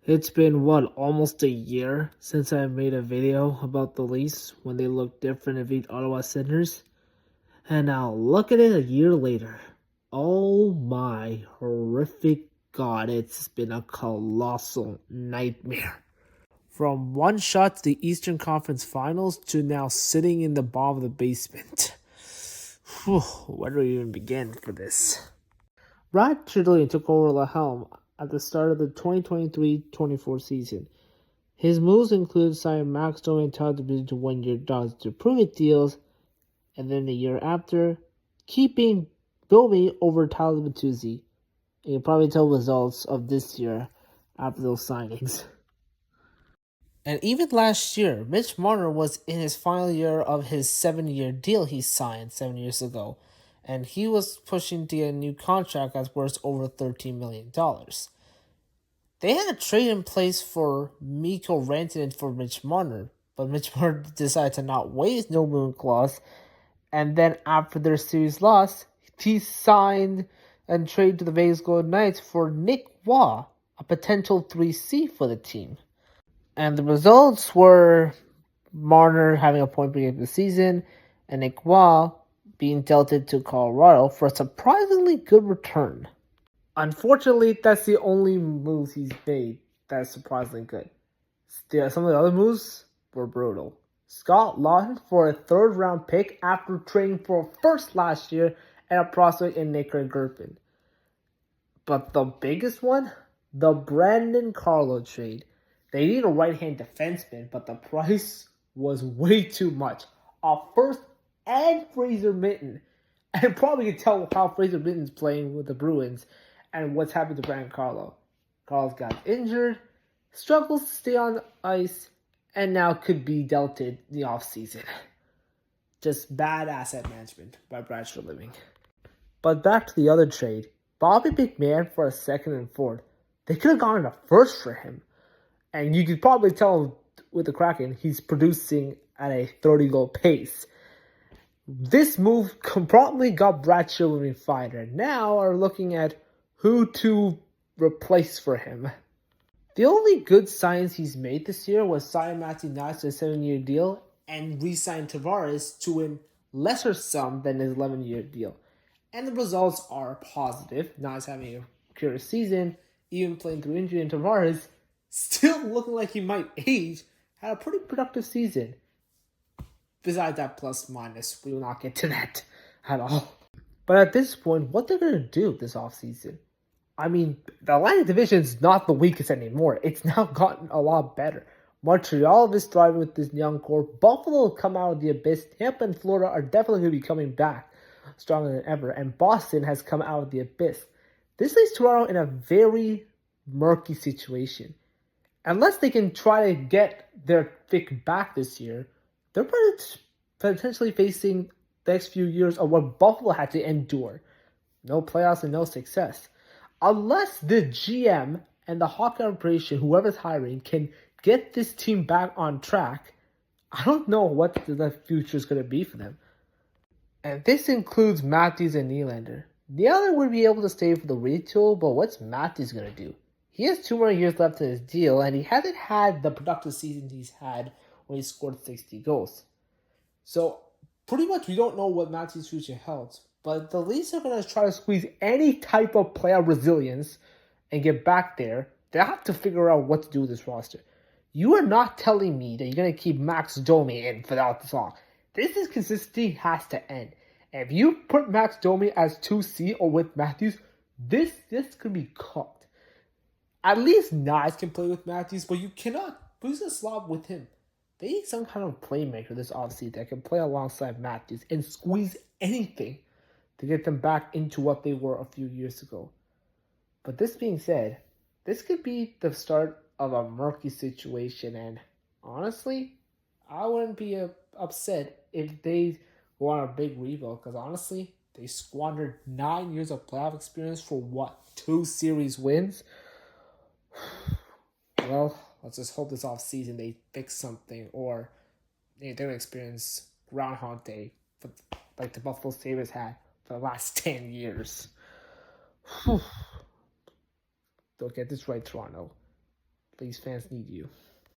It's been almost a year since I made a video about the Leafs when they looked different and beat Ottawa Senators. And now look at it a year later. Oh my horrific god, it's been a colossal nightmare. From one shot to the Eastern Conference Finals to now sitting in the bottom of the basement. Whew, where do we even begin for this? Brad Treliving took over the helm at the start of the 2023-24 season. His moves include signing Max Domi and Tyler Bertuzzi to one-year dogs to prove-it deals, and then the year after, keeping Domi over Tyler Bertuzzi. And you'll probably tell results of this year after those signings. And even last year, Mitch Marner was in his final year of his 7-year deal he signed 7 years ago, and he was pushing to get a new contract that's worth over $13 million. They had a trade in place for Mikko Rantanen for Mitch Marner, but Mitch Marner decided to not waive his no-moon clause, and then after their series loss, he signed and traded to the Vegas Golden Knights for Nick Waugh, a potential 3C for the team. And the results were Marner having a point per game of the season, and Nick Waugh being dealt to Colorado for a surprisingly good return. Unfortunately, that's the only moves he's made that's surprisingly good. Some of the other moves were brutal. Scott Laughton for a third-round pick after trading for a first last year and a prospect in Nick Gerpin. But the biggest one, the Brandon Carlo trade. They need a right-hand defenseman, but the price was way too much. A first and Fraser Minten. And probably can tell how Fraser Minten's playing with the Bruins and what's happened to Brandon Carlo. Carlos got injured, struggles to stay on ice, and now could be dealt in the offseason. Just bad asset management by Brad Treliving. But back to the other trade. Bobby McMahon for a second and fourth. They could have gotten a first for him. And you could probably tell with the Kraken, he's producing at a 30-goal pace. This move probably got Brad Treliving fired. And now are looking at who to replace for him. The only good signs he's made this year was signing Matthew Knies to a 7-year deal and re-signing Tavares to a lesser sum than his 11-year deal. And the results are positive. Knies having a curious season, even playing through injury, and Tavares still looking like he might age, had a pretty productive season. Besides that plus minus, we will not get to that at all. But at this point, what they're going to do this offseason? I mean, the Atlantic Division is not the weakest anymore. It's now gotten a lot better. Montreal is thriving with this young core. Buffalo will come out of the abyss. Tampa and Florida are definitely going to be coming back stronger than ever. And Boston has come out of the abyss. This leaves Toronto in a very murky situation. Unless they can try to get their pick back this year, they're potentially facing the next few years of what Buffalo had to endure. No playoffs and no success. Unless the GM and the hockey operation, whoever's hiring, can get this team back on track, I don't know what the future is going to be for them. And this includes Matthews and Nylander. Nylander would be able to stay for the retool, but what's Matthews going to do? He has 2 more years left in his deal, and he hasn't had the productive season he's had when he scored 60 goals. So, pretty much we don't know what Matthews' future holds. But the Leafs are going to try to squeeze any type of playoff resilience and get back there. They have to figure out what to do with this roster. You are not telling me that you're going to keep Max Domi in for that long. This consistency has to end. And if you put Max Domi as 2C or with Matthews, this could be cooked. At least Knies can play with Matthews, but you cannot boost a slot with him. They need some kind of playmaker this offseason that can play alongside Matthews and squeeze anything to get them back into what they were a few years ago. But this being said, this could be the start of a murky situation, and honestly, I wouldn't be upset if they go on a big rebuild, because honestly, they squandered 9 years of playoff experience for what, 2 series wins? Well, let's just hope this offseason they fix something, or they're going to experience Groundhog Day like the Buffalo Sabres had for the last 10 years. Don't get this right, Toronto. Leafs fans need you.